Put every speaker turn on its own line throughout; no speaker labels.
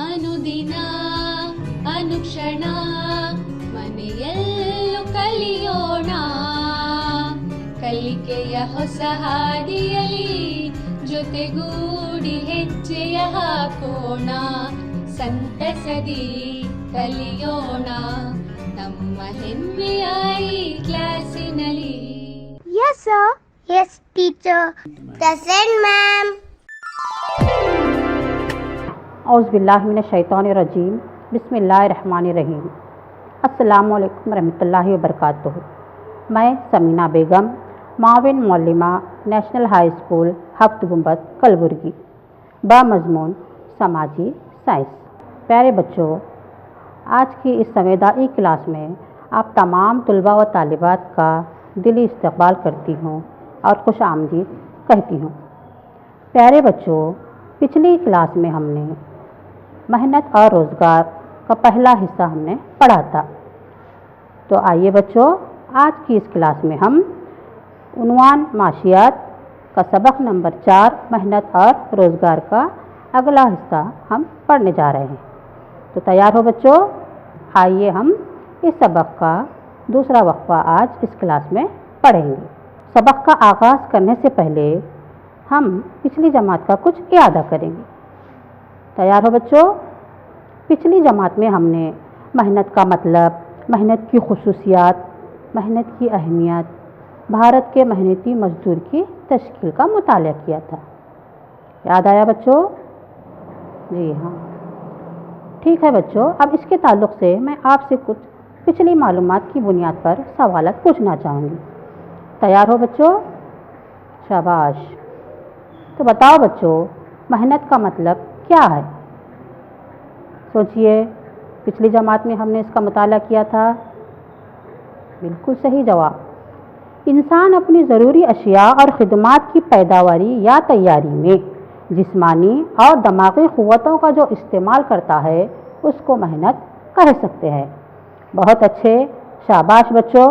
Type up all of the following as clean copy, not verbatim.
ಅನುದಿನ ಅನುಕ್ಷಣ ಮನೆಯಲ್ಲೂ ಕಲಿಯೋಣ, ಕಲಿಕೆಯ ಹೊಸ ಹಾದಿಯಲಿ ಜೊತೆಗೂಡಿ ಹೆಜ್ಜೆಯ ಹಾಕೋಣ, ಸಂತಸದಿ ಕಲಿಯೋಣ ನಮ್ಮ ಹೆಮ್ಮೆಯ ಈ ಕ್ಲಾಸಿನಲ್ಲಿ.
Yes sir. Yes teacher. Present ma'am.
औज़ुबिल्लाहिमिनश्शैतानिर्रजीम बिस्मिल्लाहिर्रहमानिर्रहीम। अस्सलामु अलैकुम रहमतुल्लाहि व बरकातुहू। मैं समीना बेगम, माविन मौलिमा, नेशनल हाई स्कूल हफ्त गुंबद कलबुर्गी, बामज़मून समाजी साइंस। प्यारे बच्चों, आज की इस संवेदाई क्लास में आप तमाम तुलबा व तालिबात का दिली इस्तकबाल करती हूँ और खुश आमदीद कहती हूँ। प्यारे बच्चों, पिछली क्लास में हमने मेहनत और रोज़गार का पहला हिस्सा हमने पढ़ा था। तो आइए बच्चों, आज की इस क्लास में हम उन्वान माशियात का सबक नंबर 4 मेहनत और रोज़गार का अगला हिस्सा हम पढ़ने जा रहे हैं। तो तैयार हो बच्चों? आइए हम इस सबक का दूसरा वक्फा आज इस क्लास में पढ़ेंगे। सबक का आगाज़ करने से पहले हम पिछली जमात का कुछ इयादा करेंगे। तैयार हो बच्चों? पिछली जमात में हमने मेहनत का मतलब, मेहनत की खुसूसियात, मेहनत की अहमियत, भारत के मेहनती मजदूर की तश्कील का मुताला किया था। याद आया बच्चों? जी हाँ, ठीक है बच्चों। अब इसके ताल्लुक़ से मैं आपसे कुछ पिछली मालूमात की बुनियाद पर सवालात पूछना चाहूँगी। तैयार हो बच्चों? शाबाश। तो बताओ बच्चों, मेहनत का मतलब क्या है? सोचिए, पिछली जमात में हमने इसका मुताला किया था। बिल्कुल सही जवाब। इंसान अपनी ज़रूरी अशिया और ख़िदमात की पैदावारी या तैयारी में जिस्मानी और दिमागी क़ुव्वतों का जो इस्तेमाल करता है उसको मेहनत कह सकते हैं। बहुत अच्छे, शाबाश बच्चों,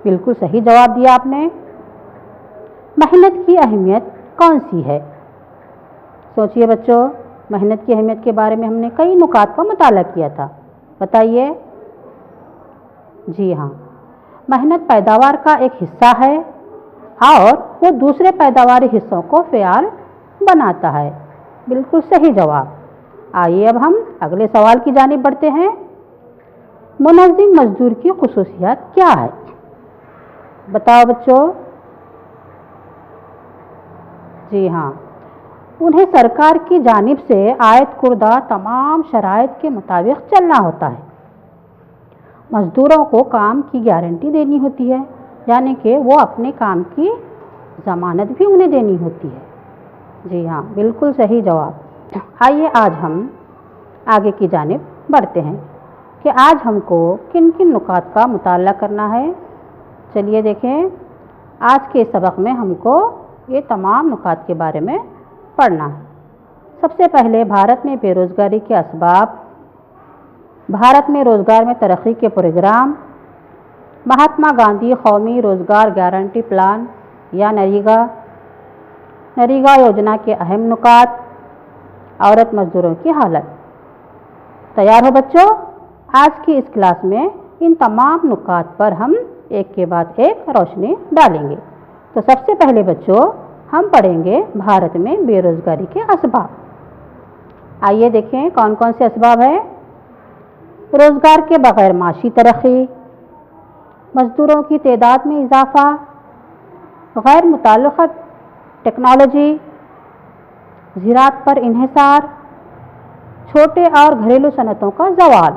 बिल्कुल सही जवाब दिया आपने। मेहनत की अहमियत कौन सी है? सोचिए बच्चों, मेहनत की अहमियत के बारे में हमने कई नुकात का मुताला किया था। बताइए। जी हाँ, मेहनत पैदावार का एक हिस्सा है और वो दूसरे पैदावारी हिस्सों को फ़याल बनाता है। बिल्कुल सही जवाब। आइए अब हम अगले सवाल की जानिब बढ़ते हैं। मुनज़्ज़िम मज़दूर की खुसूसियात क्या है? बताओ बच्चों। जी हाँ, उन्हें सरकार की जानिब से आयत कुर्दा तमाम शराइत के मुताबिक चलना होता है। मज़दूरों को काम की गारंटी देनी होती है, यानी कि वो अपने काम की ज़मानत भी उन्हें देनी होती है। जी हाँ, बिल्कुल सही जवाब। आइए आज हम आगे की जानिब बढ़ते हैं कि आज हमको किन किन नुकात का मुताला करना है। चलिए देखें, आज के सबक में हमको ये तमाम नुकात के बारे में पढ़ना है। सबसे पहले भारत में बेरोज़गारी के असबाब, भारत में रोज़गार में तरक्की के प्रोग्राम, महात्मा गांधी कौमी रोज़गार गारंटी प्लान या नरेगा योजना के अहम नुकात, औरत मज़दूरों की हालत। तैयार हो बच्चों? आज की इस क्लास में इन तमाम नुकात पर हम एक के बाद एक रोशनी डालेंगे। तो सबसे पहले बच्चों हम पढ़ेंगे भारत में बेरोज़गारी के असबाब। आइए देखें कौन कौन से असबाब हैं। रोज़गार के बग़ैर माशी तरक्की, मज़दूरों की तादाद में इजाफ़ा, गैर मुताल्लिक़ा टेक्नोलॉजी, ज़राअत पर इन्हिसार, छोटे और घरेलू सनतों का ज़वाल,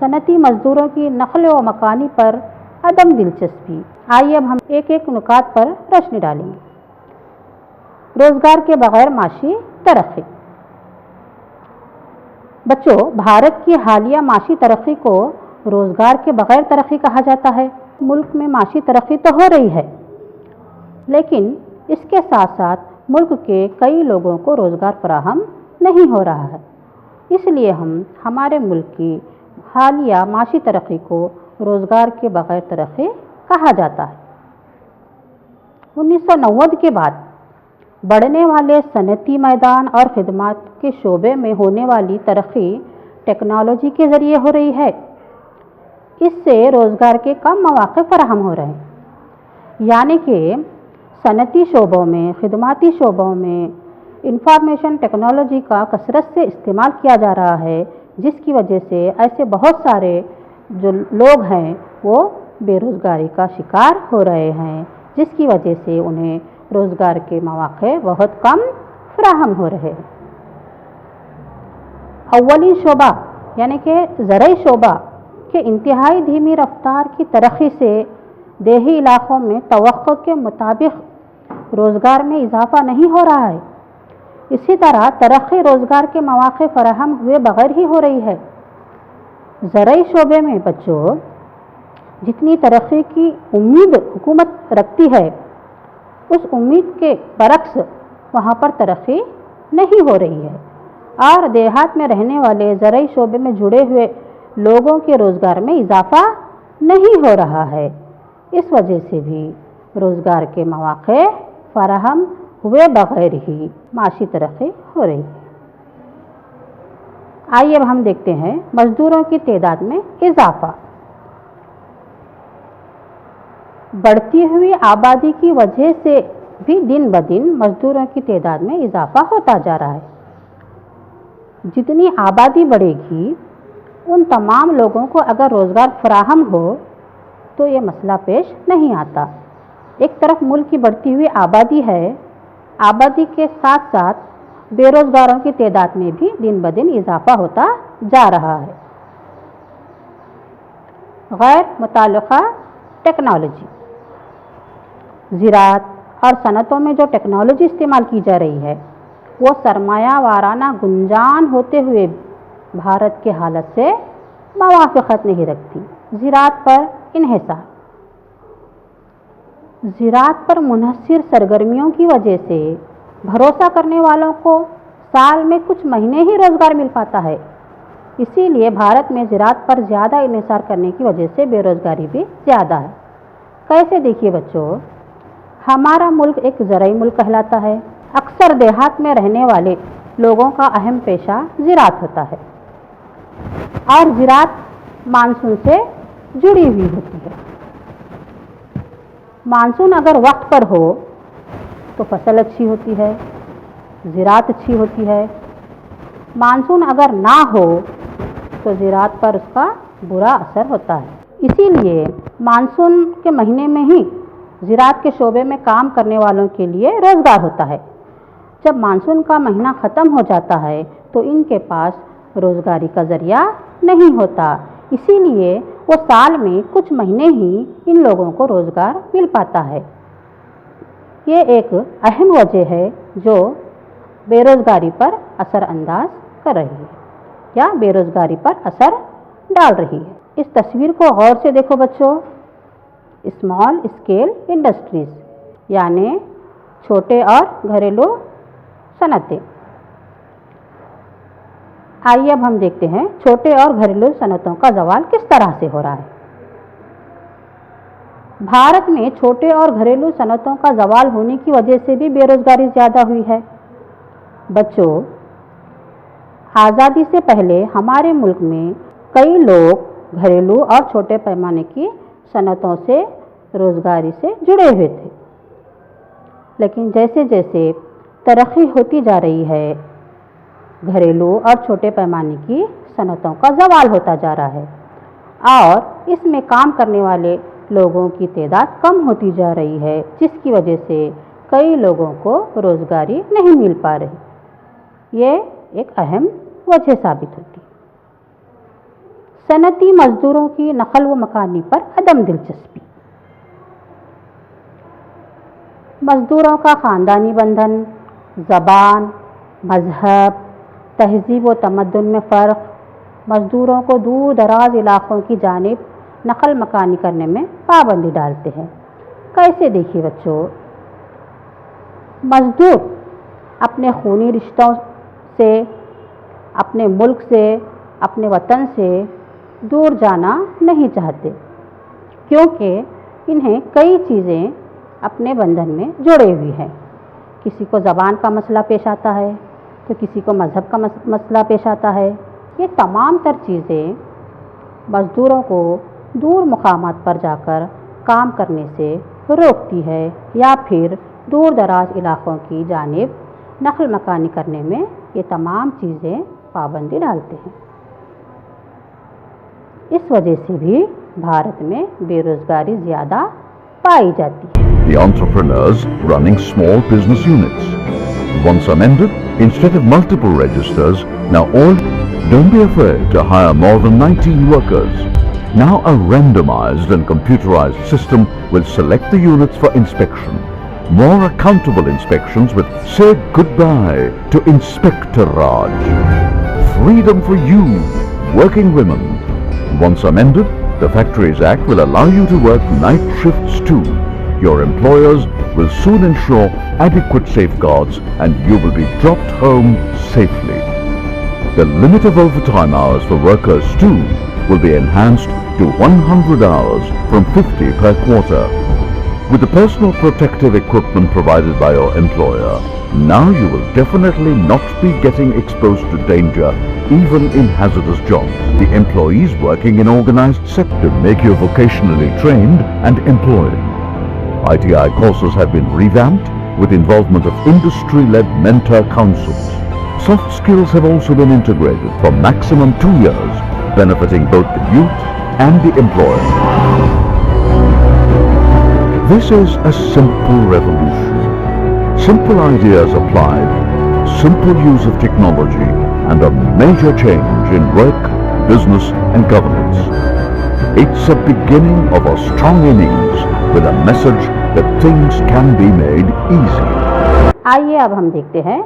सनती मज़दूरों की नक़ल व मकानी पर अदम दिलचस्पी। आइए अब हम एक एक नुकात पर रोशनी डालेंगे। रोज़गार के बग़ैर माशी तरक्की। बच्चों, भारत की हालिया माशी तरक्की को रोज़गार के बग़ैर तरक्की कहा जाता है। मुल्क में माशी तरक्की तो हो रही है, लेकिन इसके साथ साथ मुल्क के कई लोगों को रोज़गार फराहम नहीं हो रहा है। इसलिए हम हमारे मुल्क की हालिया माशी तरक्की को रोज़गार के बग़ैर तरक्की कहा जाता है। 1990 के बाद बढ़ने वाले सनती मैदान और खिदमत के शोबे में होने वाली तरक्की टेक्नोलॉजी के ज़रिए हो रही है। इससे रोज़गार के कम मौक़े फराहम हो रहे हैं। यानी कि सनती शोबों में, खिदमती शोबों में इंफॉर्मेशन टेक्नोलॉजी का कसरत से इस्तेमाल किया जा रहा है, जिसकी वजह से ऐसे बहुत सारे जो लोग हैं वो बेरोज़गारी का शिकार हो रहे हैं, जिसकी वजह से उन्हें रोज़गार के मौक़े बहुत कम फराहम हो रहे हैं। अव्वली शोबा यानी कि ज़रई शोबा के इंतहाई धीमी रफ्तार की तरक्की से देही इलाक़ों में तवक्को के मुताबिक रोज़गार में इजाफ़ा नहीं हो रहा है। इसी तरह तरक्की रोज़गार के मौक़े फराहम हुए बग़ैर ही हो रही है। ज़रई शोबे में बच्चों जितनी तरक्की की उम्मीद हुकूमत रखती है, उस उम्मीद के बरक्स वहाँ पर तरक्की नहीं हो रही है और देहात में रहने वाले ज़रई शोबे में जुड़े हुए लोगों के रोज़गार में इजाफ़ा नहीं हो रहा है। इस वजह से भी रोज़गार के मौक़े फराहम हुए बग़ैर ही माशी तरक्की हो रही है। आइए अब हम देखते हैं मज़दूरों की तादाद में इजाफ़ा। बढ़ती हुई आबादी की वजह से भी दिन ब दिन मज़दूरों की तादाद में इजाफ़ा होता जा रहा है। जितनी आबादी बढ़ेगी, उन तमाम लोगों को अगर रोज़गार फराहम हो तो ये मसला पेश नहीं आता। एक तरफ मुल्क की बढ़ती हुई आबादी है, आबादी के साथ साथ बेरोज़गारों की तादाद में भी दिन ब दिन इजाफ़ा होता जा रहा है। गैर मुताल्लिक़ा टेक्नोलॉजी, ज़राअत और सनतों में जो टेक्नोलॉजी इस्तेमाल की जा रही है वो सरमाया वाराना गुंजान होते हुए भारत के हालत से मुवाफ़क़त नहीं रखती। ज़राअत पर इन्हिसार, ज़राअत पर मुनहसर सरगर्मियों की वजह से भरोसा करने वालों को साल में कुछ महीने ही रोज़गार मिल पाता है। इसीलिए भारत में ज़राअत पर ज़्यादा इन्हिसार करने की वजह से बेरोज़गारी भी ज़्यादा है। कैसे? देखिए बच्चों, हमारा मुल्क एक ज़रई मुल्क कहलाता है। अक्सर देहात में रहने वाले लोगों का अहम पेशा ज़राअत होता है और ज़राअत मानसून से जुड़ी हुई होती है। मानसून अगर वक्त पर हो तो फसल अच्छी होती है, ज़राअत अच्छी होती है। मानसून अगर ना हो तो ज़राअत पर उसका बुरा असर होता है। इसीलिए मानसून के महीने में ही ज़राअत के शोबे में काम करने वालों के लिए रोज़गार होता है। जब मानसून का महीना ख़त्म हो जाता है तो इनके पास रोज़गारी का ज़रिया नहीं होता। इसीलिए वो साल में कुछ महीने ही इन लोगों को रोज़गार मिल पाता है। ये एक अहम वजह है जो बेरोज़गारी पर असर अंदाज कर रही है या बेरोज़गारी पर असर डाल रही है। इस तस्वीर को गौर से देखो बच्चों। स्मॉल स्केल इंडस्ट्रीज़ यानी छोटे और घरेलू सनतें। आइए अब हम देखते हैं छोटे और घरेलू सनतों का ज़वाल किस तरह से हो रहा है। भारत में छोटे और घरेलू सनतों का ज़वाल होने की वजह से भी बेरोज़गारी ज़्यादा हुई है। बच्चों, आज़ादी से पहले हमारे मुल्क में कई लोग घरेलू और छोटे पैमाने की सनतों से रोज़गारी से जुड़े हुए थे, लेकिन जैसे जैसे तरक्की होती जा रही है, घरेलू और छोटे पैमाने की सनतों का ज़वाल होता जा रहा है और इसमें काम करने वाले लोगों की तादाद कम होती जा रही है, जिसकी वजह से कई लोगों को रोज़गारी नहीं मिल पा रही। ये एक अहम वजह साबित होती है। सनती मज़दूरों की नकल व मकानी पर अदम दिलचस्पी। मज़दूरों का ख़ानदानी बंधन, ज़बान, मज़हब, तहज़ीब व तमद्दुन में फ़र्क मज़दूरों को दूर दराज इलाक़ों की जानिब नकल मकानी करने में पाबंदी डालते हैं। कैसे? देखिए बच्चों, मज़दूर अपने खूनी रिश्तों से, अपने मुल्क से, अपने वतन से दूर जाना नहीं चाहते, क्योंकि इन्हें कई चीज़ें अपने बंधन में जुड़े हुई हैं। किसी को ज़बान का मसला पेश आता है तो किसी को मज़हब का मसला पेश आता है। ये तमाम तर चीज़ें मज़दूरों को दूर मुकामात पर जाकर काम करने से रोकती है या फिर दूर दराज इलाक़ों की जानिब नक़ल मकानी करने में ये तमाम चीज़ें पाबंदी डालते हैं। इस वजह से भी भारत में बेरोज़गारी ज़्यादा पाई जाती है।
The entrepreneurs running small business units. Once amended, instead of multiple registers, now all, don't be afraid to hire more than 19 workers. Now a randomized and computerized system will select the units for inspection. More accountable inspections with say goodbye to Inspector Raj. Freedom for you, working women. Once amended, the Factories Act will allow you to work night shifts too. Your employers will soon ensure adequate safeguards and you will be dropped home safely. The limit of overtime hours for workers too will be enhanced to 100 hours from 50 per quarter. With the personal protective equipment provided by your employer, now you will definitely not be getting exposed to danger even in hazardous jobs. The employees working in organized sector make you vocationally trained and employed. ITI courses have been revamped with involvement of industry-led mentor councils. Soft skills have also been integrated for maximum 2 years, benefiting both the youth and the employer. This is a simple revolution. Simple ideas applied, simple use of technology, and a major change in work, business and governance. It's a beginning of a strong innings with a message that things can be made easy.
आइए अब हम देखते हैं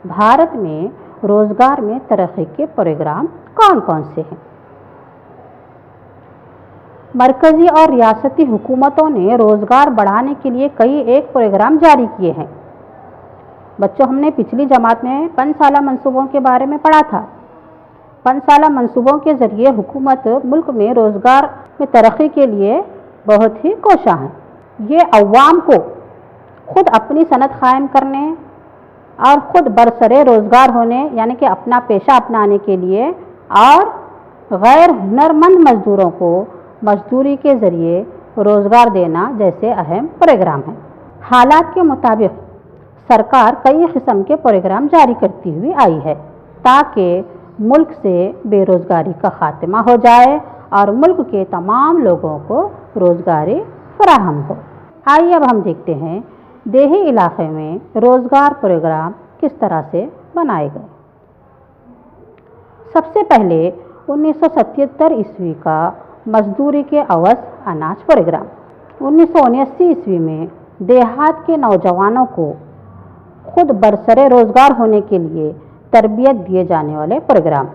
भारत में रोज़गार में तरक्की के प्रोग्राम कौन कौन से हैं। मरकज़ी और रियासती हुकूमतों ने रोज़गार बढ़ाने के लिए कई एक प्रोग्राम जारी किए हैं। बच्चों, हमने पिछली जमात में 5 साला मंसूबों के बारे में पढ़ा था। 5 साला मंसूबों के ज़रिए हुकूमत मुल्क में रोज़गार में तरक्की के लिए बहुत ही कोशा है। ये अवाम को खुद अपनी सनत कायम करने और ख़ुद बरसरे रोज़गार होने यानी कि अपना पेशा अपनाने के लिए और गैर हुनरमंद मज़दूरों को मजदूरी के ज़रिए रोज़गार देना जैसे अहम प्रोग्राम हैं। हालात के मुताबिक सरकार कई किस्म के प्रोग्राम जारी करती हुई आई है ताकि मुल्क से बेरोज़गारी का खात्मा हो जाए और मुल्क के तमाम लोगों को रोज़गारी फराहम हो। आइए अब हम देखते हैं देही इलाके में रोज़गार प्रोग्राम किस तरह से बनाए गए। सबसे पहले 1977 ईस्वी का मजदूरी के अवज़ अनाज प्रोग्राम। 1979 ईस्वी में देहात के नौजवानों को खुद बरसरे रोज़गार होने के लिए तरबियत दिए जाने वाले प्रोग्राम,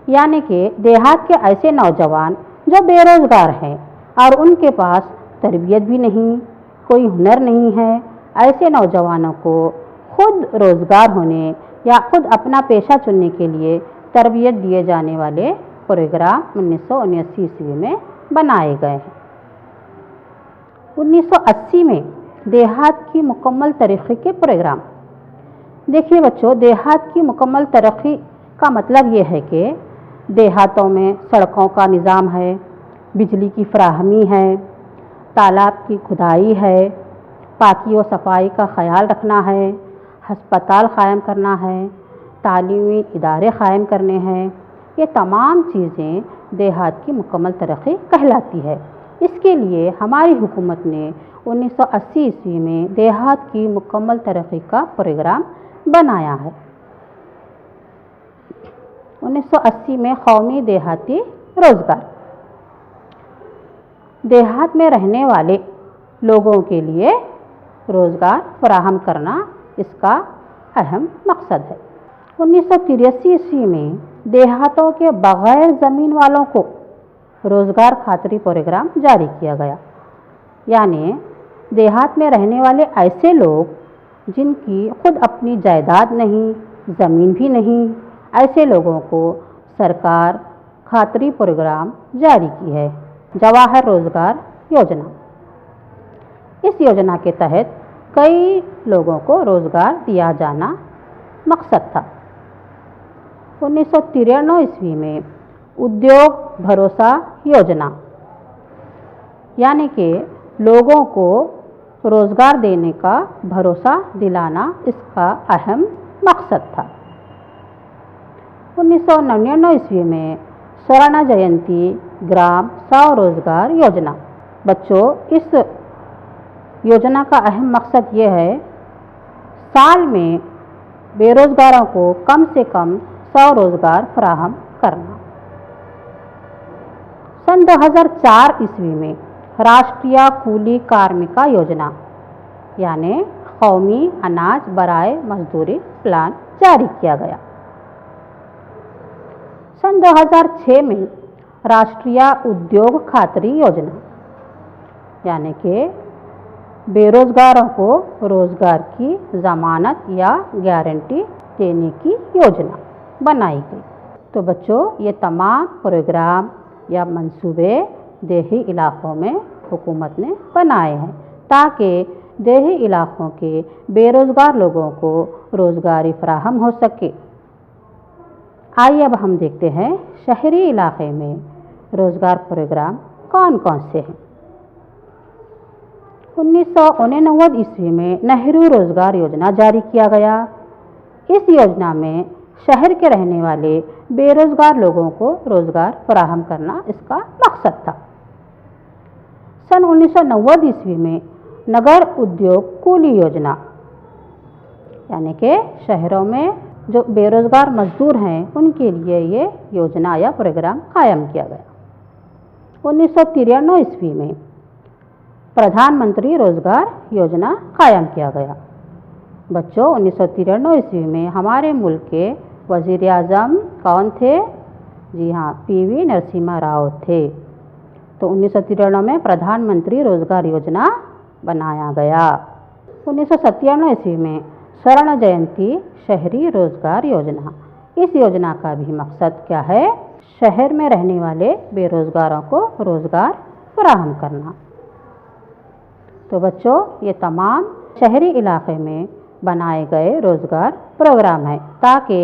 यानी कि देहात के ऐसे नौजवान जो बेरोज़गार हैं और उनके पास तरबियत भी नहीं, कोई हुनर नहीं है, ऐसे नौजवानों को खुद रोज़गार होने या खुद अपना पेशा चुनने के लिए तरबियत दिए जाने वाले प्रोग्राम 1979 ईस्वी में बनाए गए हैं। 1980 में देहात की मुकम्मल तरक्की के प्रोग्राम। देखिए बच्चों, देहात की मुकम्मल तरक्की का मतलब ये है कि देहातों में सड़कों का निज़ाम है, बिजली की फराहमी है, तालाब की खुदाई है, पाकी व सफाई का ख्याल रखना है, हस्पताल क़ायम करना है, तालीमी इदारे क़ायम करने हैं। ये तमाम चीज़ें देहात की मुकम्मल तरक्की कहलाती है। इसके लिए हमारी हुकूमत ने 1980 ईस्वी में देहात की मुकम्मल तरक्की का प्रोग्राम बनाया है। 1980 में कौमी देहाती रोज़गार, देहात में रहने वाले लोगों के लिए रोज़गार फराहम करना इसका अहम मकसद है। 1983 ईस्वी में देहातों के बग़ैर ज़मीन वालों को रोज़गार खातरी प्रोग्राम जारी किया गया, यानी देहात में रहने वाले ऐसे लोग जिनकी खुद अपनी जायदाद नहीं, ज़मीन भी नहीं, ऐसे लोगों को सरकार खातरी प्रोग्राम जारी की है, जवाहर रोज़गार योजना। इस योजना के तहत कई लोगों को रोज़गार दिया जाना मकसद था। 1993 ईस्वी में उद्योग भरोसा योजना, यानी कि लोगों को रोज़गार देने का भरोसा दिलाना इसका अहम मकसद था। 1999 ईस्वी में स्वर्ण जयंती ग्राम स्वरोजगार योजना। बच्चों, इस योजना का अहम मकसद ये है, साल में बेरोज़गारों को कम से कम 100 रोज़गार फराहम करना। सन 2004 ईस्वी में राष्ट्रीय कूली कार्मिका योजना, यानी कौमी अनाज बराए मजदूरी प्लान जारी किया गया। सन 2006 में राष्ट्रीय उद्योग खातरी योजना, यानी कि बेरोज़गारों को रोज़गार की ज़मानत या गारंटी देने की योजना बनाई गई। तो बच्चों, ये तमाम प्रोग्राम या मंसूबे देही इलाक़ों में हुकूमत ने बनाए हैं ताकि देही इलाक़ों के बेरोज़गार लोगों को रोज़गारी फराहम हो सके। आइए अब हम देखते हैं शहरी इलाक़े में रोज़गार प्रोग्राम कौन कौन से हैं। 1989 ईस्वी में नेहरू रोज़गार योजना जारी किया गया। इस योजना में शहर के रहने वाले बेरोज़गार लोगों को रोज़गार फराहम करना इसका मकसद था। सन 1990 ईस्वी में नगर उद्योग कूली योजना, यानी कि शहरों में जो बेरोज़गार मजदूर हैं उनके लिए ये योजना या प्रोग्राम कायम किया गया। 1993 ईस्वी में प्रधानमंत्री रोज़गार योजना कायम किया गया। बच्चों, 1993 ईस्वी में हमारे मुल्क के वज़ीर आज़म कौन थे? जी हाँ, PV नरसिम्हा राव थे। तो 1993 में प्रधानमंत्री रोज़गार योजना बनाया गया। 1997 ईस्वी में स्वर्ण जयंती शहरी रोज़गार योजना। इस योजना का भी मकसद क्या है? शहर में रहने वाले बेरोज़गारों को रोज़गार फराहम करना। तो बच्चों, ये तमाम शहरी इलाक़े में बनाए गए रोज़गार प्रोग्राम हैं ताकि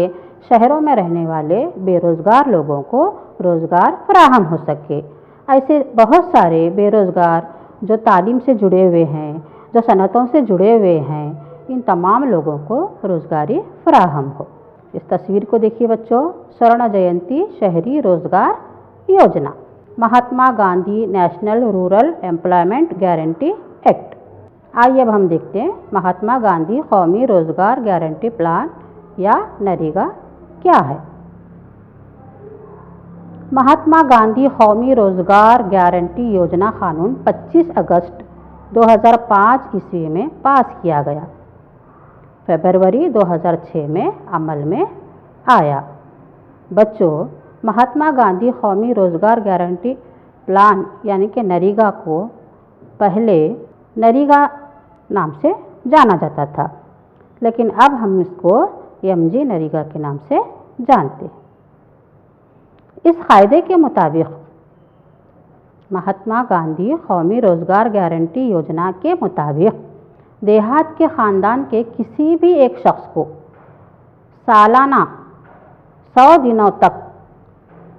शहरों में रहने वाले बेरोज़गार लोगों को रोज़गार फराहम हो सके। ऐसे बहुत सारे बेरोज़गार जो तालीम से जुड़े हुए हैं, जो सनतों से जुड़े हुए हैं, इन तमाम लोगों को रोज़गारी फराहम हो। इस तस्वीर को देखिए बच्चों, स्वर्ण जयंती शहरी रोज़गार योजना, Mahatma Gandhi National Rural Employment Guarantee Act. आइए अब हम देखते हैं महात्मा गांधी कौमी रोज़गार गारंटी प्लान या नरेगा क्या है। महात्मा गांधी कौमी रोज़गार गारंटी योजना कानून 25 अगस्त 2005 ईस्वी में पास किया गया। फरवरी 2006 में अमल में आया। बच्चों, महात्मा गांधी कौमी रोज़गार गारंटी प्लान यानी कि नरेगा को पहले नरेगा नाम से जाना जाता था, लेकिन अब हम इसको MG नरेगा के नाम से जानते हैं। इस कायदे के मुताबिक महात्मा गांधी कौमी रोज़गार गारंटी योजना के मुताबिक देहात के ख़ानदान के किसी भी एक शख्स को सालाना 100 दिनों तक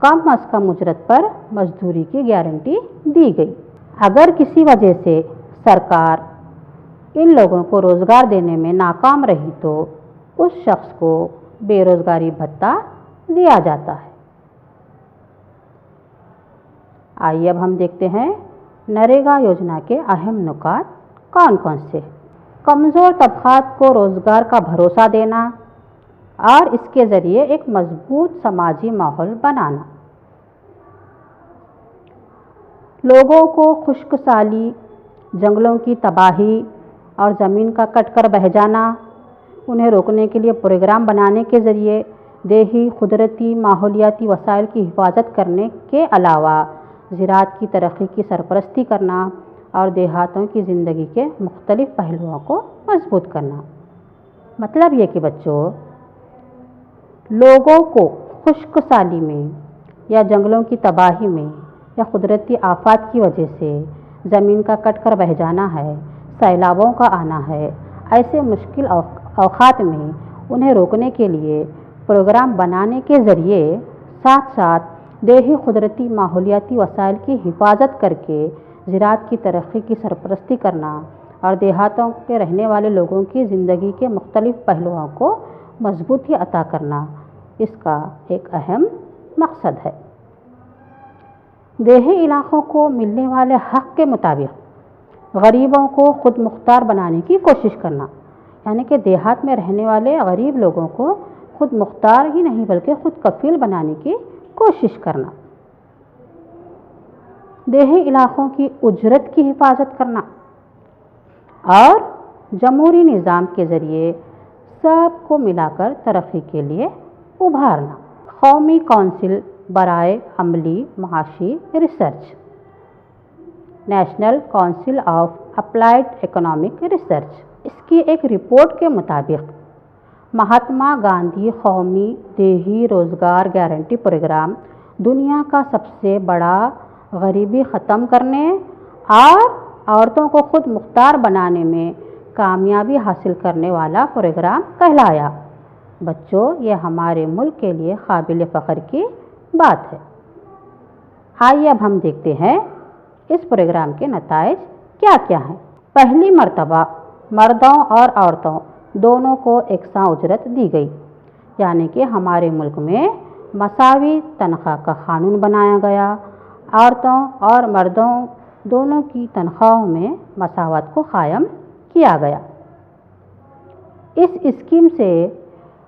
कम अज़ कम उजरत पर मजदूरी की गारंटी दी गई। अगर किसी वजह से सरकार इन लोगों को रोज़गार देने में नाकाम रही तो उस शख्स को बेरोज़गारी भत्ता दिया जाता है। आइए अब हम देखते हैं नरेगा योजना के अहम नुकात कौन कौन से। कमज़ोर तबक़ात को रोज़गार का भरोसा देना और इसके ज़रिए एक मजबूत समाजी माहौल बनाना। लोगों को खुश्क साली, जंगलों की तबाही और ज़मीन का कटकर बह जाना, उन्हें रोकने के लिए प्रोग्राम बनाने के ज़रिए देही कुदरती माहौलियाती वसाइल की हिफाजत करने के अलावा ज़राअत की तरक्की की सरपरस्ती करना और देहातों की ज़िंदगी के मुख्तलिफ़ पहलुओं को मजबूत करना। मतलब ये कि बच्चों, लोगों को खुश्क साली में या जंगलों की तबाही में या कुदरती आफात की वजह से ज़मीन का कट कर बह जाना है, सैलाबों का आना है, ऐसे मुश्किल औक़ात में उन्हें रोकने के लिए प्रोग्राम बनाने के ज़रिए साथ साथ देही कुदरती माहौलियाती वसाइल की हिफाजत करके ज़राअत की तरक्की की सरपरस्ती करना और देहातों के रहने वाले लोगों की ज़िंदगी के मुख्तलिफ़ पहलुओं को मजबूती अता करना इसका एक अहम मकसद है। देही इलाक़ों को मिलने वाले हक़ के मुताबिक गरीबों को खुद मुख्तार बनाने की कोशिश करना, यानी कि देहात में रहने वाले गरीब लोगों को खुद मुख्तार ही नहीं बल्कि खुद कफ़ील बनाने की कोशिश करना। देही इलाक़ों की उजरत की हिफाजत करना और जमहूरी निज़ाम के ज़रिए सबको मिलाकर तरक्की के लिए उभारना। कौमी कौंसिल बराए अमली माशी research, national council of applied economic research, इसकी एक रिपोर्ट के मुताबिक महात्मा गांधी कौमी देही रोज़गार गारंटी प्रोग्राम दुनिया का सबसे बड़ा गरीबी ख़त्म करने और औरतों को खुद मुख्तार बनाने में कामयाबी हासिल करने वाला प्रोग्राम कहलाया। बच्चों, ये हमारे मुल्क के लिए काबिल फ़ख्र की बात है। आइए अब हम देखते हैं इस प्रोग्राम के नताइज क्या क्या हैं। पहली मर्तबा मर्दों और औरतों दोनों को एकसां उजरत दी गई, यानी कि हमारे मुल्क में मसावी तनख्वाह का कानून बनाया गया। औरतों और मर्दों दोनों की तनख्वाहों में मसावत को कायम किया गया। इस स्कीम से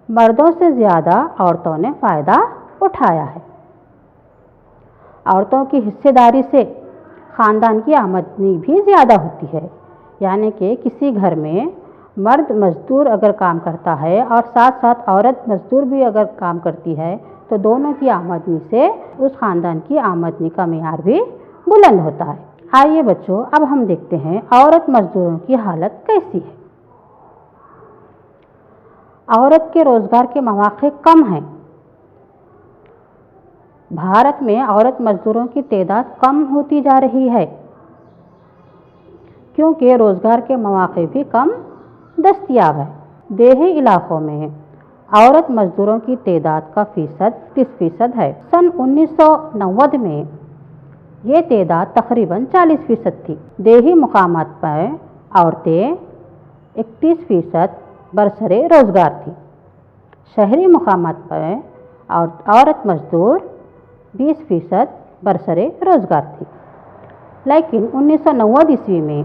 मर्दों से ज़्यादा औरतों ने फ़ायदा उठाया है। औरतों की हिस्सेदारी से ख़ानदान की आमदनी भी ज़्यादा होती है, यानी कि किसी घर में मर्द मज़दूर अगर काम करता है और साथ साथ औरत मज़दूर भी अगर काम करती है तो दोनों की आमदनी से उस ख़ानदान की आमदनी का मेयार भी बुलंद होता है। आइए बच्चों, अब हम देखते हैं औरत मज़दूरों की हालत कैसी है। औरत के रोज़गार के मौक़े कम हैं। भारत में औरत मज़दूरों की तादाद कम होती जा रही है क्योंकि रोज़गार के मौक़े भी कम दस्तयाब है। देही इलाक़ों में औरत मज़दूरों की तादाद का फ़ीसद 30% है। सन 1990 में ये तादाद तकरीबन 40% थी। देही मुकामात पर औरतें 31% बरसरे रोज़गार थी। शहरी मुकामात पर औरत मज़दूर 20% बरसरे रोज़गार थी। लेकिन 1990 ईस्वी में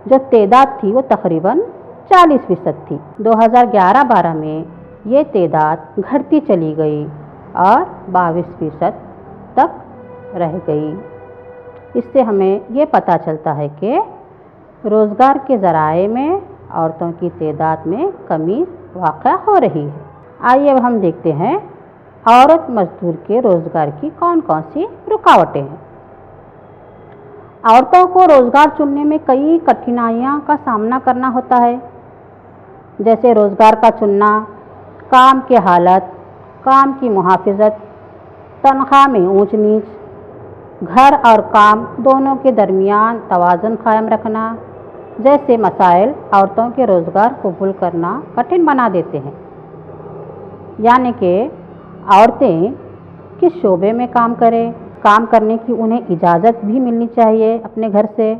जो तादाद थी वो तकरीबन 40% थी। 2011-12 में ये तादाद घटती चली गई और 22% तक रह गई। इससे हमें ये पता चलता है कि रोज़गार के ज़राए में औरतों की तादाद में कमी वाक़या हो रही है। आइए अब हम देखते हैं औरत मज़दूर के रोज़गार की कौन कौन सी रुकावटें हैं। औरतों को रोज़गार चुनने में कई कठिनाइयों का सामना करना होता है, जैसे रोज़गार का चुनना, काम की हालत, काम की मुहाफ़िज़त, तनख्वाह में ऊंच नीच, घर और काम दोनों के दरमियान तवाज़ुन कायम रखना जैसे मसाइल औरतों के रोज़गार कबूल करना कठिन बना देते हैं। यानी कि औरतें किस शोबे में काम करें, काम करने की उन्हें इजाज़त भी मिलनी चाहिए अपने घर से।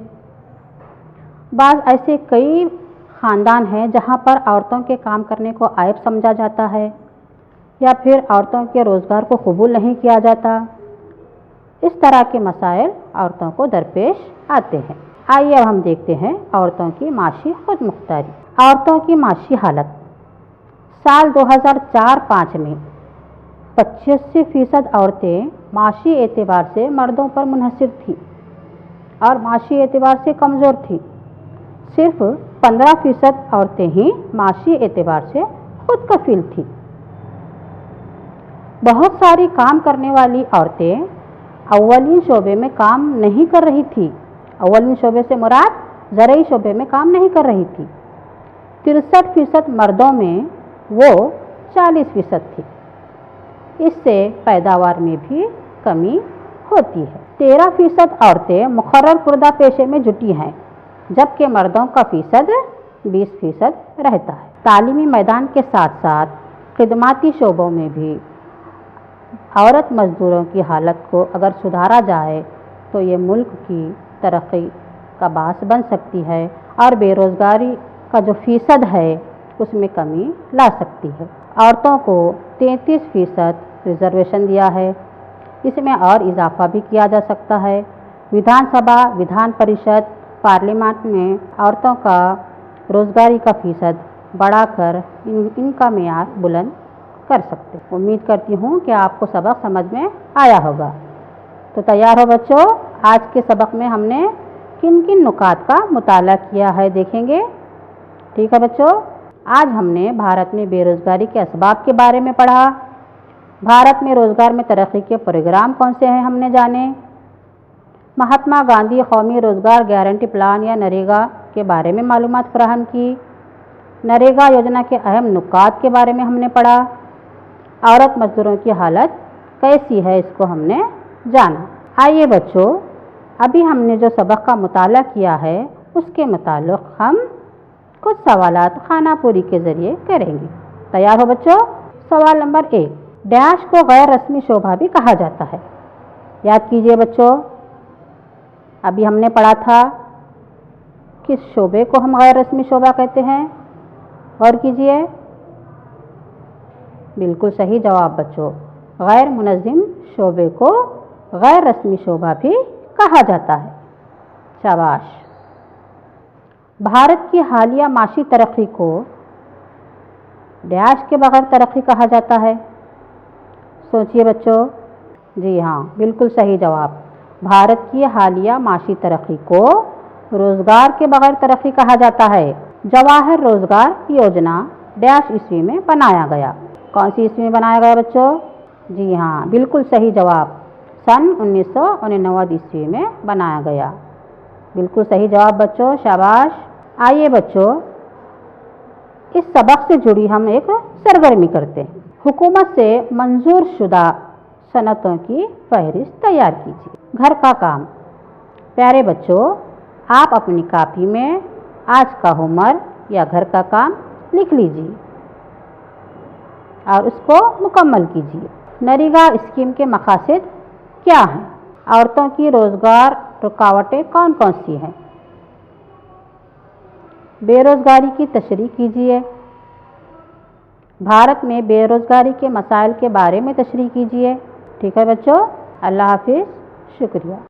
बाज़ ऐसे कई ख़ानदान हैं जहाँ पर औरतों के काम करने को आयब समझा जाता है या फिर औरतों के रोज़गार को कबूल नहीं किया जाता। इस तरह के मसाइल औरतों को दरपेश आते हैं। आइए अब हम देखते हैं औरतों की माशी खुद मुख्तारी। औरतों की माशी हालत साल 2004-5 में 85% औरतें माशी एतबार से मर्दों पर मुनहसर थी और माशी एतबार से कमज़ोर थी। सिर्फ 15% औरतें ही माशी एतबार से खुद कफ़ील थी। बहुत सारी काम करने वाली औरतें अव्वलीन शोबे में काम नहीं कर रही थी। अव्वलीन शोबे से मुराद ज़रई शोबे में काम नहीं कर रही थी। 63% मर्दों में वो 40% थी। इससे पैदावार में भी कमी होती है। 13% औरतें मुकर्रर कुर्दा पेशे में जुटी हैं, जबकि मर्दों का फ़ीसद 20% रहता है। तालीमी मैदान के साथ साथ खिदमाती शोबों में भी औरत मज़दूरों की हालत को अगर सुधारा जाए तो ये मुल्क की तरक्की का बास बन सकती है और बेरोज़गारी का जो फ़ीसद है उसमें कमी ला सकती है। औरतों को 33% रिजर्वेशन दिया है, इसमें और इजाफा भी किया जा सकता है। विधानसभा, विधान परिषद, पार्लियामेंट में औरतों का रोज़गारी का फ़ीसद बढ़ाकर इनका मेयार बुलंद कर सकते हैं। उम्मीद करती हूँ कि आपको सबक समझ में आया होगा। तो तैयार हो बच्चों, आज के सबक में हमने किन किन नुकात का मुताला किया है देखेंगे। ठीक है बच्चों, आज हमने भारत में बेरोज़गारी के असबाब के बारे में पढ़ा। भारत में रोज़गार में तरक्की के प्रोग्राम कौन से हैं हमने जाने। महात्मा गांधी कौमी रोज़गार गारंटी प्लान या नरेगा के बारे में मालूमात फराहम की। नरेगा योजना के अहम नुकात के बारे में हमने पढ़ा। औरत मज़दूरों की हालत कैसी है इसको हमने जाना। आइए बच्चों, अभी हमने जो सबक का मुताला किया है उसके मुताल्लिक़ हम कुछ सवालात खानापुरी के ज़रिए करेंगे। तैयार हो बच्चों। सवाल नंबर 1, डैश को गैर रस्मी शोभा भी कहा जाता है। याद कीजिए बच्चों, अभी हमने पढ़ा था किस शोबे को हम गैर रस्मी शोभा कहते हैं। गौर कीजिए। बिल्कुल सही जवाब बच्चों, गैर मुनज़्ज़म शोबे को गैर रस्मी शोभा भी कहा जाता है। शाबाश। भारत की हालिया माशी तरक्की को डैश के बगैर तरक्की कहा जाता है। सोचिए बच्चों। जी हाँ, बिल्कुल सही जवाब। भारत की हालिया माशी तरक्की को रोज़गार के बगैर तरक्की कहा जाता है। जवाहर रोज़गार योजना डैश ईस्वी में बनाया गया। कौन सी ईस्वी में बनाया गया बच्चों? जी हाँ, बिल्कुल सही जवाब, सन 1989 ईस्वी में बनाया गया। बिल्कुल सही जवाब बच्चों, शाबाश। आइए बच्चों, इस सबक से जुड़ी हम एक सरगर्मी करते हैं। हुकूमत से मंजूर शुदा सनतों की फहरिस्त तैयार कीजिए। घर का काम। प्यारे बच्चों, आप अपनी कापी में आज का होमवर्क या घर का काम लिख लीजिए और उसको मुकम्मल कीजिए। नरेगा स्कीम के मकासद क्या हैं? औरतों की रोज़गार रुकावटें कौन कौन सी हैं? बेरोज़गारी की तशरीह कीजिए। भारत में बेरोज़गारी के मसाइल के बारे में तशरीह कीजिए। ठीक है बच्चों, अल्लाह हाफिज़, शुक्रिया।